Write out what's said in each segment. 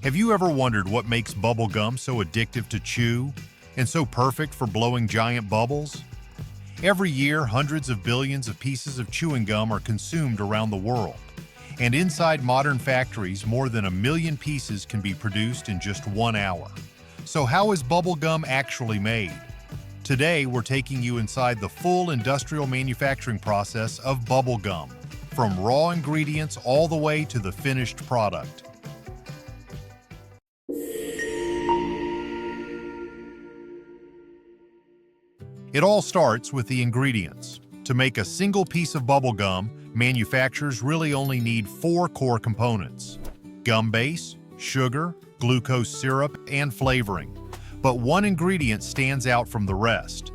Have you ever wondered what makes bubble gum so addictive to chew and so perfect for blowing giant bubbles? Every year, hundreds of billions of pieces of chewing gum are consumed around the world. And inside modern factories, more than 1 million pieces can be produced in just 1 hour. So how is bubble gum actually made? Today, we're taking you inside the full industrial manufacturing process of bubble gum, from raw ingredients all the way to the finished product. It all starts with the ingredients. To make a single piece of bubble gum, manufacturers really only need 4 core components: gum base, sugar, glucose syrup, and flavoring. But one ingredient stands out from the rest: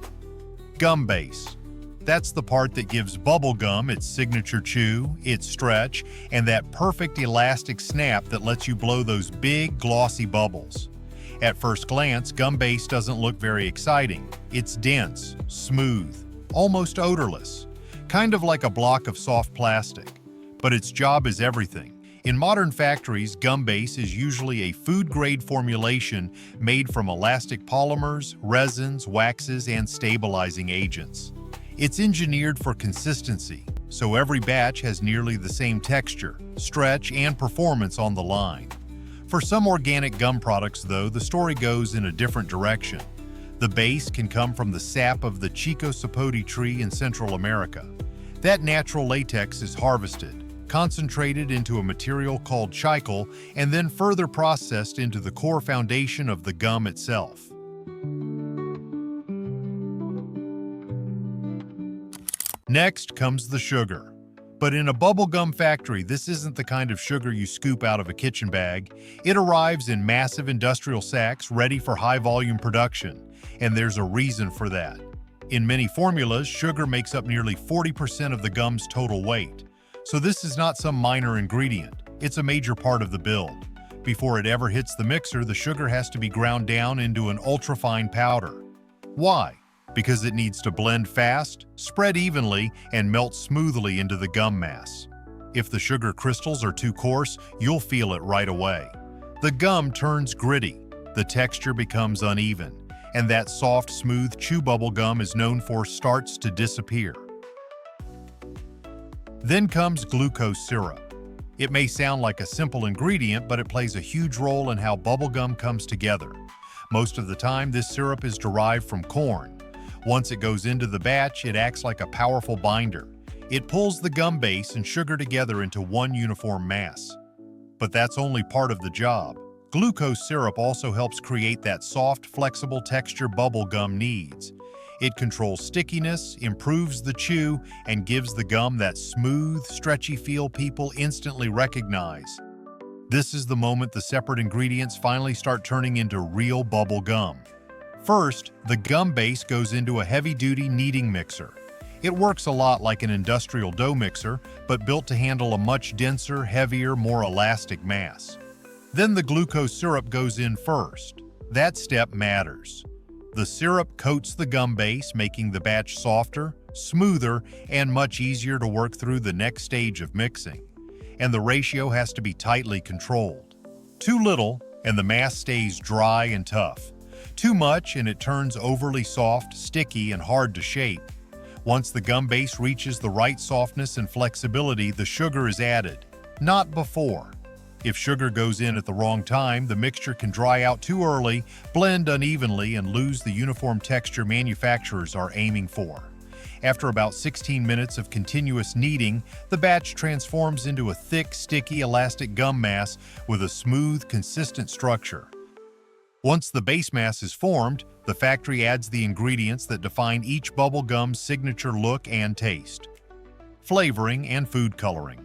gum base. That's the part that gives bubble gum its signature chew, its stretch, and that perfect elastic snap that lets you blow those big, glossy bubbles. At first glance, gum base doesn't look very exciting. It's dense, smooth, almost odorless, kind of like a block of soft plastic. But its job is everything. In modern factories, gum base is usually a food-grade formulation made from elastic polymers, resins, waxes, and stabilizing agents. It's engineered for consistency, so every batch has nearly the same texture, stretch, and performance on the line. For some organic gum products, though, the story goes in a different direction. The base can come from the sap of the Chico sapote tree in Central America. That natural latex is harvested, concentrated into a material called chicle, and then further processed into the core foundation of the gum itself. Next comes the sugar. But in a bubblegum factory, this isn't the kind of sugar you scoop out of a kitchen bag. It arrives in massive industrial sacks ready for high-volume production, and there's a reason for that. In many formulas, sugar makes up nearly 40% of the gum's total weight. So this is not some minor ingredient. It's a major part of the build. Before it ever hits the mixer, the sugar has to be ground down into an ultra-fine powder. Why? Because it needs to blend fast, spread evenly, and melt smoothly into the gum mass. If the sugar crystals are too coarse, you'll feel it right away. The gum turns gritty, the texture becomes uneven, and that soft, smooth chew bubble gum is known for starts to disappear. Then comes glucose syrup. It may sound like a simple ingredient, but it plays a huge role in how bubble gum comes together. Most of the time, this syrup is derived from corn. Once it goes into the batch, it acts like a powerful binder. It pulls the gum base and sugar together into one uniform mass. But that's only part of the job. Glucose syrup also helps create that soft, flexible texture bubble gum needs. It controls stickiness, improves the chew, and gives the gum that smooth, stretchy feel people instantly recognize. This is the moment the separate ingredients finally start turning into real bubble gum. First, the gum base goes into a heavy-duty kneading mixer. It works a lot like an industrial dough mixer, but built to handle a much denser, heavier, more elastic mass. Then the glucose syrup goes in first. That step matters. The syrup coats the gum base, making the batch softer, smoother, and much easier to work through the next stage of mixing. And the ratio has to be tightly controlled. Too little, and the mass stays dry and tough. Too much, and it turns overly soft, sticky, and hard to shape. Once the gum base reaches the right softness and flexibility, the sugar is added, not before. If sugar goes in at the wrong time, the mixture can dry out too early, blend unevenly, and lose the uniform texture manufacturers are aiming for. After about 16 minutes of continuous kneading, the batch transforms into a thick, sticky, elastic gum mass with a smooth, consistent structure. Once the base mass is formed, the factory adds the ingredients that define each bubble gum's signature look and taste. Flavoring and food coloring.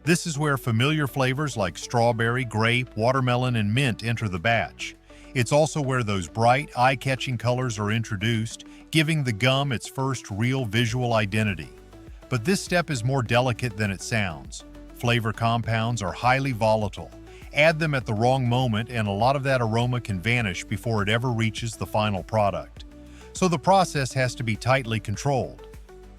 This is where familiar flavors like strawberry, grape, watermelon, and mint enter the batch. It's also where those bright, eye-catching colors are introduced, giving the gum its first real visual identity. But this step is more delicate than it sounds. Flavor compounds are highly volatile. Add them at the wrong moment, and a lot of that aroma can vanish before it ever reaches the final product. So the process has to be tightly controlled.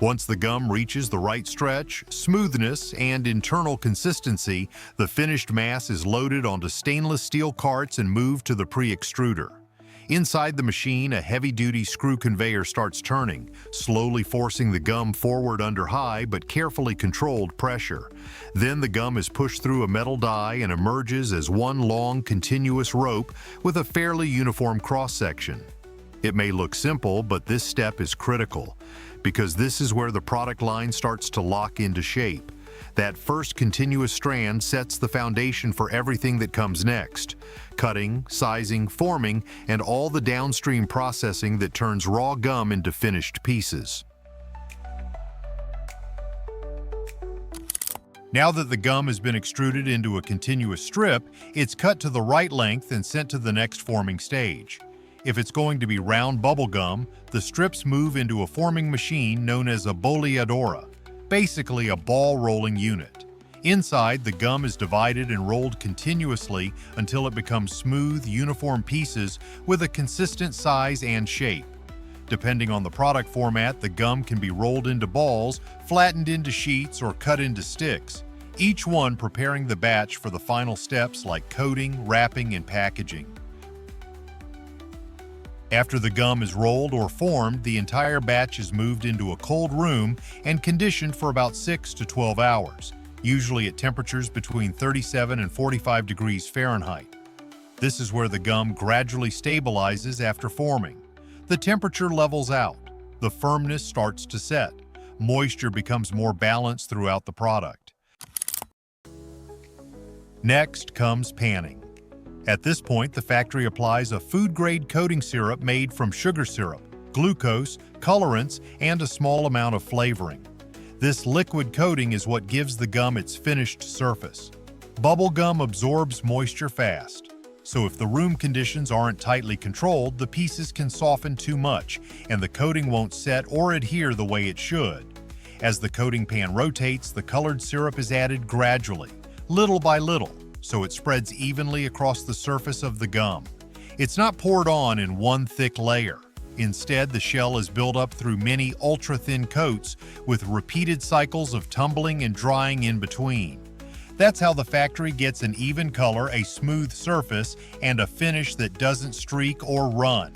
Once the gum reaches the right stretch, smoothness, and internal consistency, the finished mass is loaded onto stainless steel carts and moved to the pre-extruder. Inside the machine, a heavy-duty screw conveyor starts turning, slowly forcing the gum forward under high but carefully controlled pressure. Then the gum is pushed through a metal die and emerges as one long, continuous rope with a fairly uniform cross-section. It may look simple, but this step is critical, because this is where the product line starts to lock into shape. That first continuous strand sets the foundation for everything that comes next: cutting, sizing, forming, and all the downstream processing that turns raw gum into finished pieces. Now that the gum has been extruded into a continuous strip, it's cut to the right length and sent to the next forming stage. If it's going to be round bubble gum, the strips move into a forming machine known as a boleadora, basically a ball rolling unit. Inside, the gum is divided and rolled continuously until it becomes smooth, uniform pieces with a consistent size and shape. Depending on the product format, the gum can be rolled into balls, flattened into sheets, or cut into sticks, each one preparing the batch for the final steps like coating, wrapping, and packaging. After the gum is rolled or formed, the entire batch is moved into a cold room and conditioned for about 6 to 12 hours, usually at temperatures between 37 and 45 degrees Fahrenheit. This is where the gum gradually stabilizes after forming. The temperature levels out, the firmness starts to set, moisture becomes more balanced throughout the product. Next comes panning. At this point, the factory applies a food-grade coating syrup made from sugar syrup, glucose, colorants, and a small amount of flavoring. This liquid coating is what gives the gum its finished surface. Bubble gum absorbs moisture fast, so if the room conditions aren't tightly controlled, the pieces can soften too much, and the coating won't set or adhere the way it should. As the coating pan rotates, the colored syrup is added gradually, little by little, so it spreads evenly across the surface of the gum. It's not poured on in one thick layer. Instead, the shell is built up through many ultra-thin coats with repeated cycles of tumbling and drying in between. That's how the factory gets an even color, a smooth surface, and a finish that doesn't streak or run.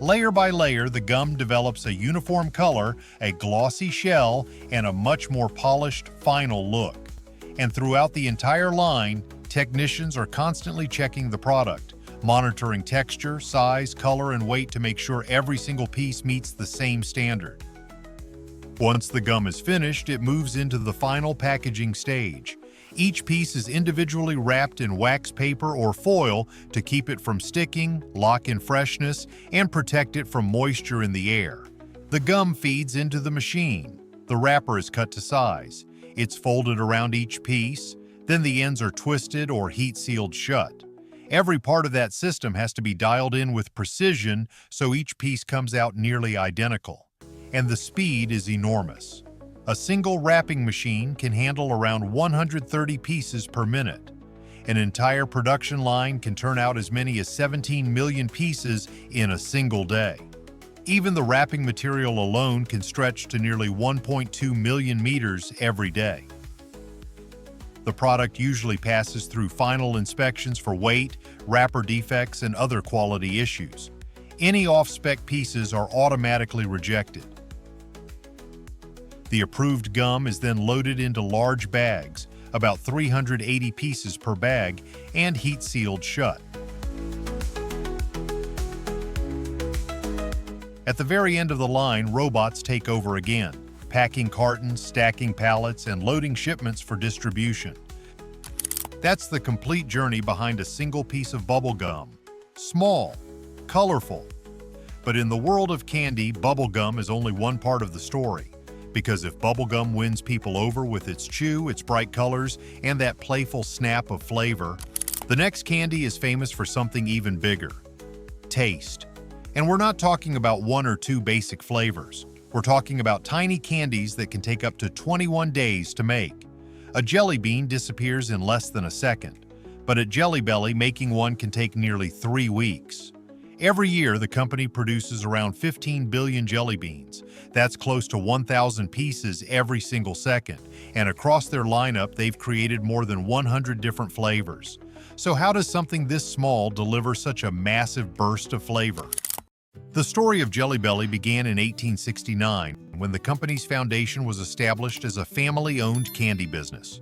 Layer by layer, the gum develops a uniform color, a glossy shell, and a much more polished, final look. And throughout the entire line, technicians are constantly checking the product, monitoring texture, size, color, and weight to make sure every single piece meets the same standard. Once the gum is finished, it moves into the final packaging stage. Each piece is individually wrapped in wax paper or foil to keep it from sticking, lock in freshness, and protect it from moisture in the air. The gum feeds into the machine. The wrapper is cut to size. It's folded around each piece. Then the ends are twisted or heat-sealed shut. Every part of that system has to be dialed in with precision so each piece comes out nearly identical. And the speed is enormous. A single wrapping machine can handle around 130 pieces per minute. An entire production line can turn out as many as 17 million pieces in a single day. Even the wrapping material alone can stretch to nearly 1.2 million meters every day. The product usually passes through final inspections for weight, wrapper defects, and other quality issues. Any off-spec pieces are automatically rejected. The approved gum is then loaded into large bags, about 380 pieces per bag, and heat-sealed shut. At the very end of the line, robots take over again, packing cartons, stacking pallets, and loading shipments for distribution. That's the complete journey behind a single piece of bubble gum. Small, colorful. But in the world of candy, bubble gum is only one part of the story. Because if bubble gum wins people over with its chew, its bright colors, and that playful snap of flavor, the next candy is famous for something even bigger: taste. And we're not talking about one or two basic flavors. We're talking about tiny candies that can take up to 21 days to make. A jelly bean disappears in less than a second, but at Jelly Belly, making one can take nearly 3 weeks. Every year, the company produces around 15 billion jelly beans. That's close to 1,000 pieces every single second. And across their lineup, they've created more than 100 different flavors. So how does something this small deliver such a massive burst of flavor? The story of Jelly Belly began in 1869, when the company's foundation was established as a family-owned candy business.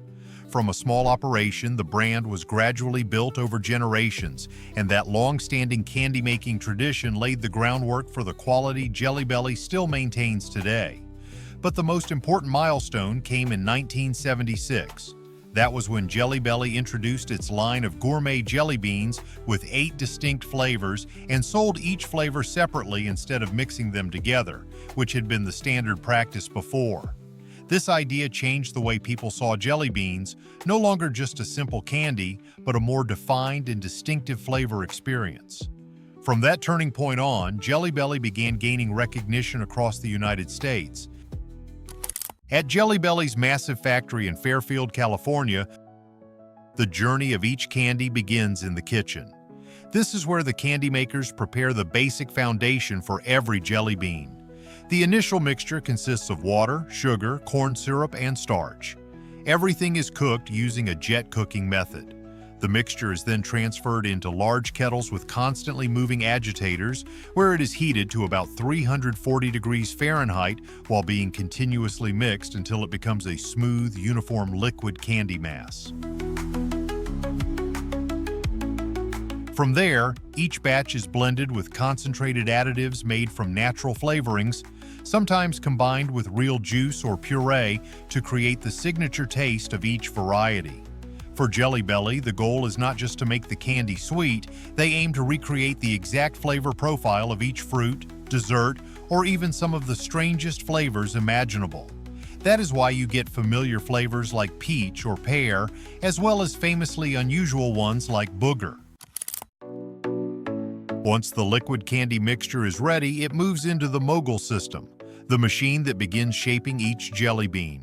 From a small operation, the brand was gradually built over generations, and that long-standing candy-making tradition laid the groundwork for the quality Jelly Belly still maintains today. But the most important milestone came in 1976. That was when Jelly Belly introduced its line of gourmet jelly beans with 8 distinct flavors and sold each flavor separately instead of mixing them together, which had been the standard practice before. This idea changed the way people saw jelly beans, no longer just a simple candy, but a more defined and distinctive flavor experience. From that turning point on, Jelly Belly began gaining recognition across the United States. At Jelly Belly's massive factory in Fairfield, California, the journey of each candy begins in the kitchen. This is where the candy makers prepare the basic foundation for every jelly bean. The initial mixture consists of water, sugar, corn syrup, and starch. Everything is cooked using a jet cooking method. The mixture is then transferred into large kettles with constantly moving agitators, where it is heated to about 340 degrees Fahrenheit while being continuously mixed until it becomes a smooth, uniform liquid candy mass. From there, each batch is blended with concentrated additives made from natural flavorings, sometimes combined with real juice or puree to create the signature taste of each variety. For Jelly Belly, the goal is not just to make the candy sweet, they aim to recreate the exact flavor profile of each fruit, dessert, or even some of the strangest flavors imaginable. That is why you get familiar flavors like peach or pear, as well as famously unusual ones like booger. Once the liquid candy mixture is ready, it moves into the mogul system, the machine that begins shaping each jelly bean.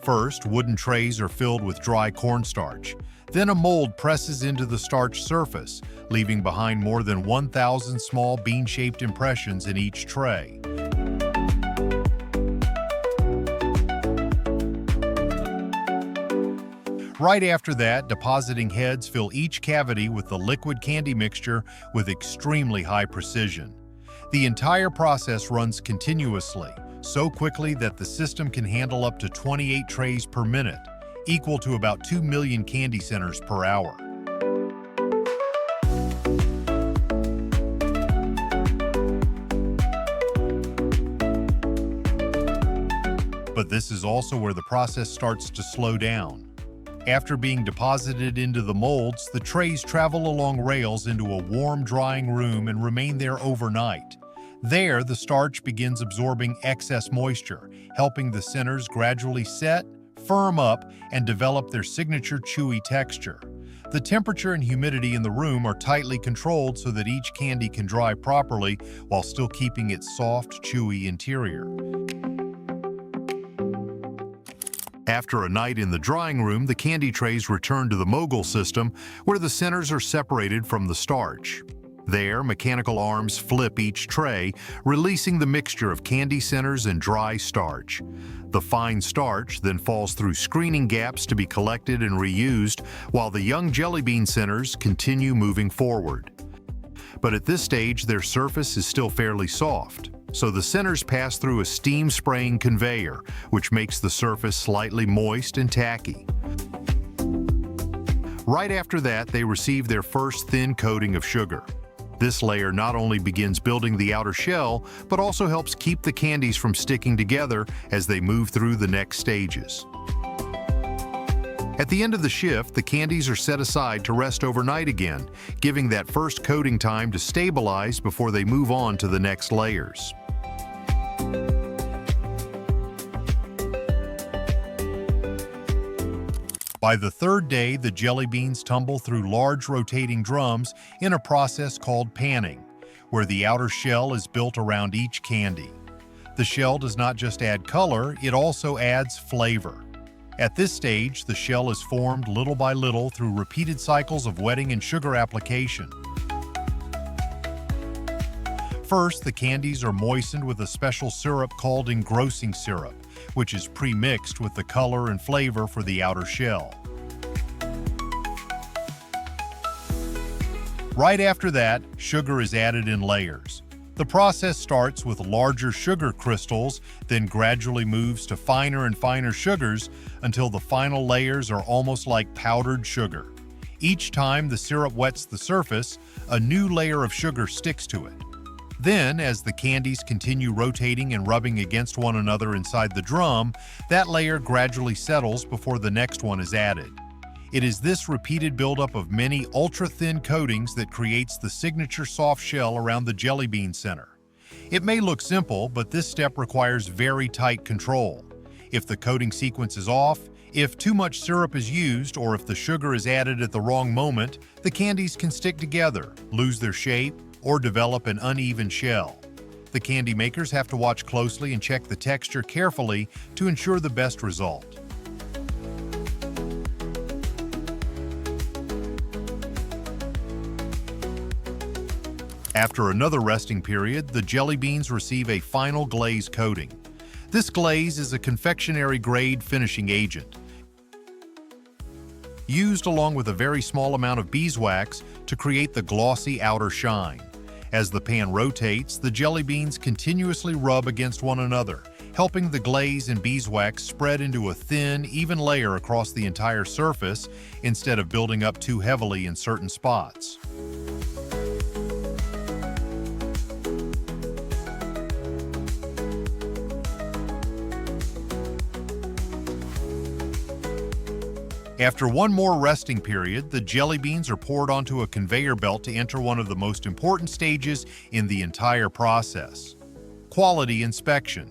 First, wooden trays are filled with dry cornstarch. Then a mold presses into the starch surface, leaving behind more than 1,000 small bean-shaped impressions in each tray. Right after that, depositing heads fill each cavity with the liquid candy mixture with extremely high precision. The entire process runs continuously, so quickly that the system can handle up to 28 trays per minute, equal to about 2 million candy centers per hour. But this is also where the process starts to slow down. After being deposited into the molds, the trays travel along rails into a warm drying room and remain there overnight. There, the starch begins absorbing excess moisture, helping the centers gradually set, firm up, and develop their signature chewy texture. The temperature and humidity in the room are tightly controlled so that each candy can dry properly while still keeping its soft, chewy interior. After a night in the drying room, the candy trays return to the mogul system, where the centers are separated from the starch. There, mechanical arms flip each tray, releasing the mixture of candy centers and dry starch. The fine starch then falls through screening gaps to be collected and reused, while the young jelly bean centers continue moving forward. But at this stage, their surface is still fairly soft, so the centers pass through a steam spraying conveyor, which makes the surface slightly moist and tacky. Right after that, they receive their first thin coating of sugar. This layer not only begins building the outer shell, but also helps keep the candies from sticking together as they move through the next stages. At the end of the shift, the candies are set aside to rest overnight again, giving that first coating time to stabilize before they move on to the next layers. By the third day, the jelly beans tumble through large rotating drums in a process called panning, where the outer shell is built around each candy. The shell does not just add color, it also adds flavor. At this stage, the shell is formed little by little through repeated cycles of wetting and sugar application. First, the candies are moistened with a special syrup called engrossing syrup, which is pre-mixed with the color and flavor for the outer shell. Right after that, sugar is added in layers. The process starts with larger sugar crystals, then gradually moves to finer and finer sugars until the final layers are almost like powdered sugar. Each time the syrup wets the surface, a new layer of sugar sticks to it. Then, as the candies continue rotating and rubbing against one another inside the drum, that layer gradually settles before the next one is added. It is this repeated buildup of many ultra-thin coatings that creates the signature soft shell around the jelly bean center. It may look simple, but this step requires very tight control. If the coating sequence is off, if too much syrup is used, or if the sugar is added at the wrong moment, the candies can stick together, lose their shape, or develop an uneven shell. The candy makers have to watch closely and check the texture carefully to ensure the best result. After another resting period, the jelly beans receive a final glaze coating. This glaze is a confectionery-grade finishing agent, used along with a very small amount of beeswax to create the glossy outer shine. As the pan rotates, the jelly beans continuously rub against one another, helping the glaze and beeswax spread into a thin, even layer across the entire surface instead of building up too heavily in certain spots. After one more resting period, the jelly beans are poured onto a conveyor belt to enter one of the most important stages in the entire process: quality inspection.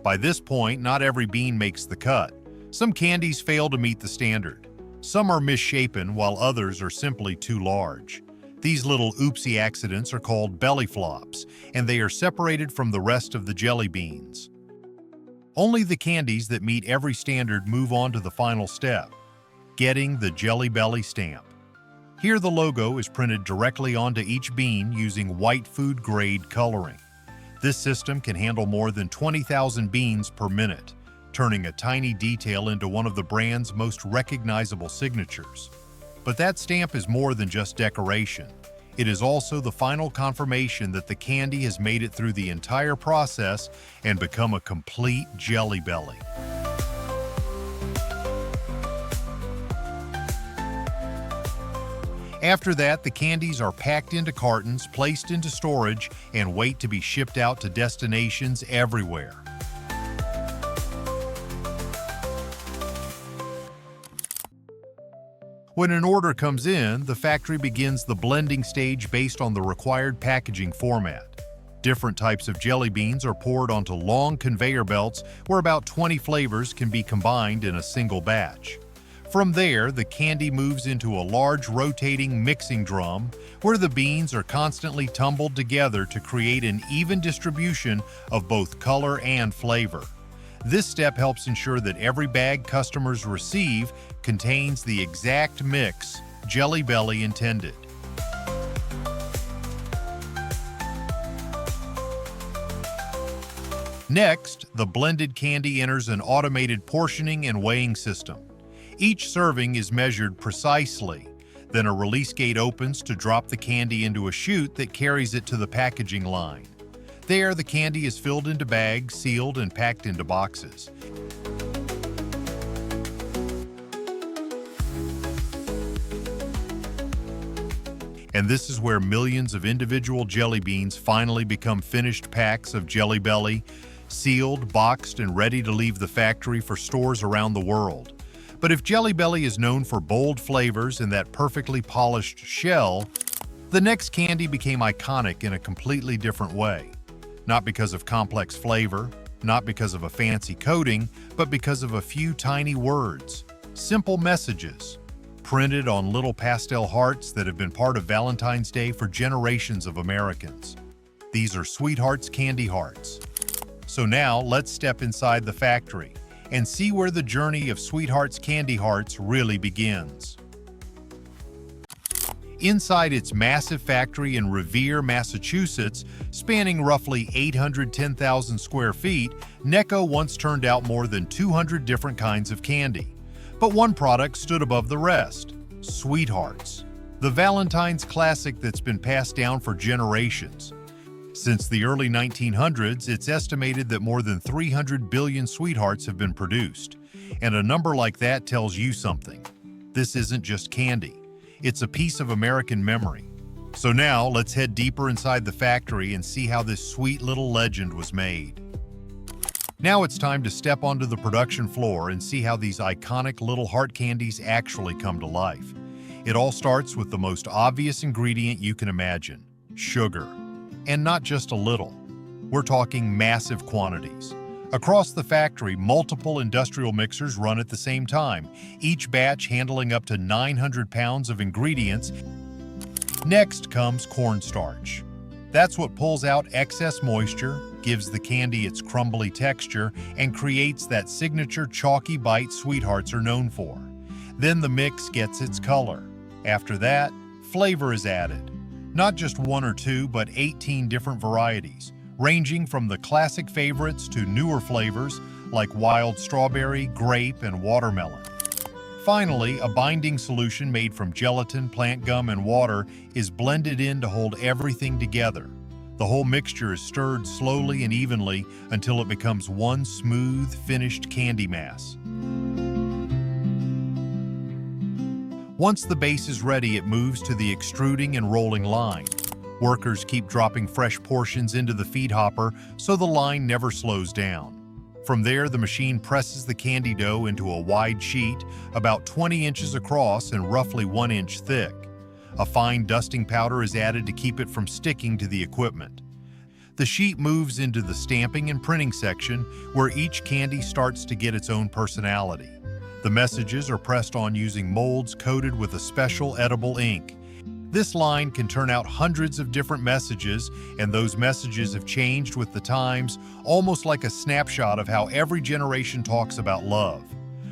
By this point, not every bean makes the cut. Some candies fail to meet the standard. Some are misshapen, while others are simply too large. These little oopsie accidents are called belly flops, and they are separated from the rest of the jelly beans. Only the candies that meet every standard move on to the final step: getting the Jelly Belly stamp. Here the logo is printed directly onto each bean using white food-grade coloring. This system can handle more than 20,000 beans per minute, turning a tiny detail into one of the brand's most recognizable signatures. But that stamp is more than just decoration. It is also the final confirmation that the candy has made it through the entire process and become a complete Jelly Belly. After that, the candies are packed into cartons, placed into storage, and wait to be shipped out to destinations everywhere. When an order comes in, the factory begins the blending stage based on the required packaging format. Different types of jelly beans are poured onto long conveyor belts where about 20 flavors can be combined in a single batch. From there, the candy moves into a large rotating mixing drum where the beans are constantly tumbled together to create an even distribution of both color and flavor. This step helps ensure that every bag customers receive contains the exact mix Jelly Belly intended. Next, the blended candy enters an automated portioning and weighing system. Each serving is measured precisely. Then a release gate opens to drop the candy into a chute that carries it to the packaging line. There, the candy is filled into bags, sealed, and packed into boxes. And this is where millions of individual jelly beans finally become finished packs of Jelly Belly, sealed, boxed, and ready to leave the factory for stores around the world. But if Jelly Belly is known for bold flavors and that perfectly polished shell, the next candy became iconic in a completely different way. Not because of complex flavor, not because of a fancy coating, but because of a few tiny words, simple messages, printed on little pastel hearts that have been part of Valentine's Day for generations of Americans. These are Sweethearts Candy Hearts. So now let's step inside the factory and see where the journey of Sweethearts Candy Hearts really begins. Inside its massive factory in Revere, Massachusetts, spanning roughly 810,000 square feet, Necco once turned out more than 200 different kinds of candy. But one product stood above the rest: Sweethearts, the Valentine's classic that's been passed down for generations. Since the early 1900s, it's estimated that more than 300 billion Sweethearts have been produced. And a number like that tells you something. This isn't just candy. It's a piece of American memory. So now, let's head deeper inside the factory and see how this sweet little legend was made. Now it's time to step onto the production floor and see how these iconic little heart candies actually come to life. It all starts with the most obvious ingredient you can imagine: sugar. And not just a little. We're talking massive quantities. Across the factory, multiple industrial mixers run at the same time, each batch handling up to 900 pounds of ingredients. Next comes cornstarch. That's what pulls out excess moisture, gives the candy its crumbly texture, and creates that signature chalky bite Sweethearts are known for. Then the mix gets its color. After that, flavor is added. Not just one or two, but 18 different varieties, ranging from the classic favorites to newer flavors like wild strawberry, grape, and watermelon. Finally, a binding solution made from gelatin, plant gum, and water is blended in to hold everything together. The whole mixture is stirred slowly and evenly until it becomes one smooth, finished candy mass. Once the base is ready, it moves to the extruding and rolling line. Workers keep dropping fresh portions into the feed hopper so the line never slows down. From there, the machine presses the candy dough into a wide sheet about 20 inches across and roughly 1 inch thick. A fine dusting powder is added to keep it from sticking to the equipment. The sheet moves into the stamping and printing section, where each candy starts to get its own personality. The messages are pressed on using molds coated with a special edible ink. This line can turn out hundreds of different messages, and those messages have changed with the times, almost like a snapshot of how every generation talks about love.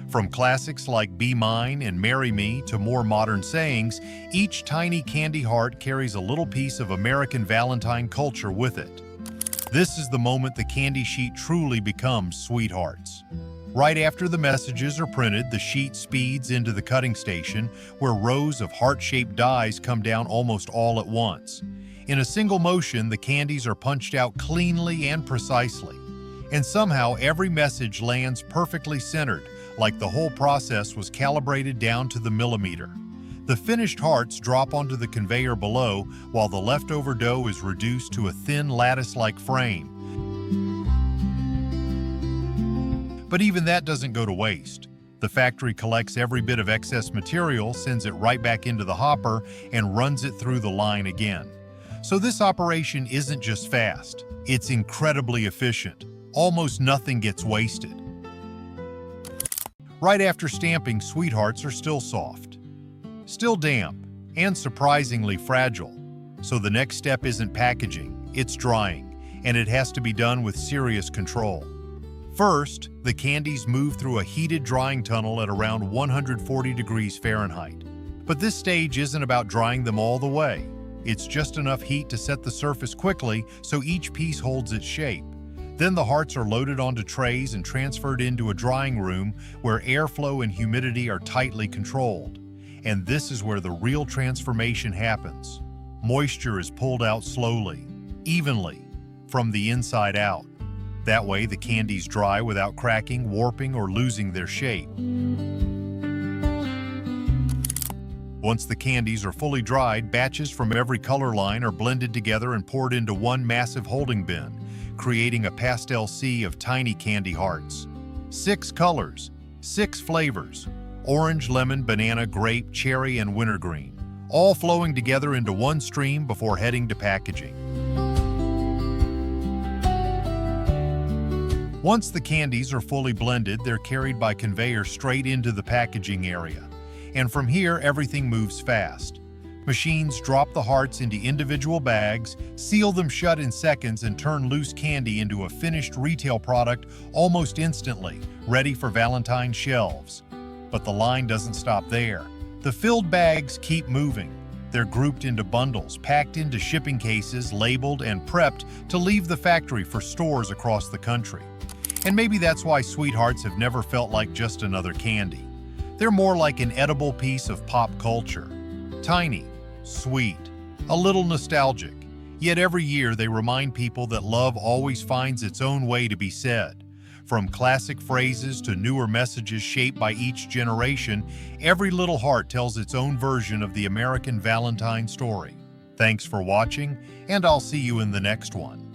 From classics like Be Mine and Marry Me to more modern sayings, each tiny candy heart carries a little piece of American Valentine culture with it. This is the moment the candy sheet truly becomes Sweethearts. Right after the messages are printed, the sheet speeds into the cutting station, where rows of heart-shaped dies come down almost all at once. In a single motion, the candies are punched out cleanly and precisely. And somehow every message lands perfectly centered, like the whole process was calibrated down to the millimeter. The finished hearts drop onto the conveyor below, while the leftover dough is reduced to a thin lattice-like frame. But even that doesn't go to waste. The factory collects every bit of excess material, sends it right back into the hopper, and runs it through the line again. So this operation isn't just fast, it's incredibly efficient. Almost nothing gets wasted. Right after stamping, Sweethearts are still soft, still damp, and surprisingly fragile. So the next step isn't packaging, it's drying, and it has to be done with serious control. First, the candies move through a heated drying tunnel at around 140 degrees Fahrenheit. But this stage isn't about drying them all the way. It's just enough heat to set the surface quickly so each piece holds its shape. Then the hearts are loaded onto trays and transferred into a drying room where airflow and humidity are tightly controlled. And this is where the real transformation happens. Moisture is pulled out slowly, evenly, from the inside out. That way, the candies dry without cracking, warping, or losing their shape. Once the candies are fully dried, batches from every color line are blended together and poured into one massive holding bin, creating a pastel sea of tiny candy hearts. 6 colors, 6 flavors: orange, lemon, banana, grape, cherry, and wintergreen, all flowing together into one stream before heading to packaging. Once the candies are fully blended, they're carried by conveyor straight into the packaging area. And from here, everything moves fast. Machines drop the hearts into individual bags, seal them shut in seconds, and turn loose candy into a finished retail product almost instantly, ready for Valentine's shelves. But the line doesn't stop there. The filled bags keep moving. They're grouped into bundles, packed into shipping cases, labeled and prepped to leave the factory for stores across the country. And maybe that's why Sweethearts have never felt like just another candy. They're more like an edible piece of pop culture. Tiny, sweet, a little nostalgic. Yet every year they remind people that love always finds its own way to be said. From classic phrases to newer messages shaped by each generation, every little heart tells its own version of the American Valentine story. Thanks for watching, and I'll see you in the next one.